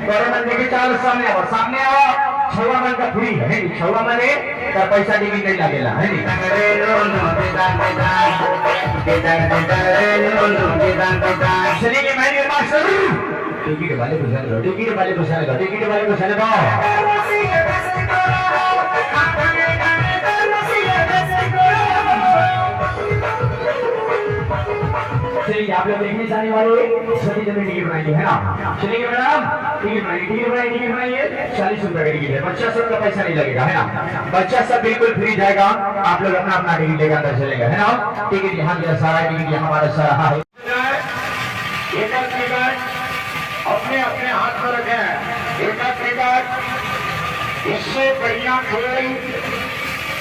corona देखिए चाल सामने आओ छवा मन का फ्री है नी छवा मने का पैसा टिकट नहीं लागेला है नी चलिए मैंने मास्टर टिकट वाले पूछा लो चलिए आप लोग देखने जाने वाले सभी जगह टिकट बनाएंगे है ना चलिए मैडम टिकट बनाइए 40 रुपए का टिकट है बच्चा सब का पैसा नहीं लगेगा है ना बच्चा सब बिल्कुल फ्री जाएगा आप लोग अपना अपना टिकट लेकर अंदर चलेगा है ना टिकट यहाँ दिया सारा टिकट यहाँ हमारा सारा है एक टिकट अपने अपने हाथ में रखें एक टिकट इससे बढ़िया खेल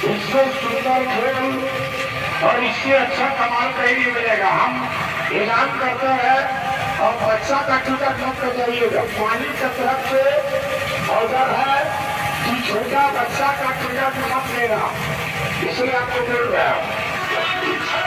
इससे सुंदर खेल और इससे अच्छा कमाल कहीं नहीं मिलेगा हम ऐलान करते हैं और बच्चा का टिकट मत कर जाइएगा मालिक की तरफ से ऑर्डर है कि छोटा बच्चा का टिकट मत लेना इसलिए आपको बोल रहा है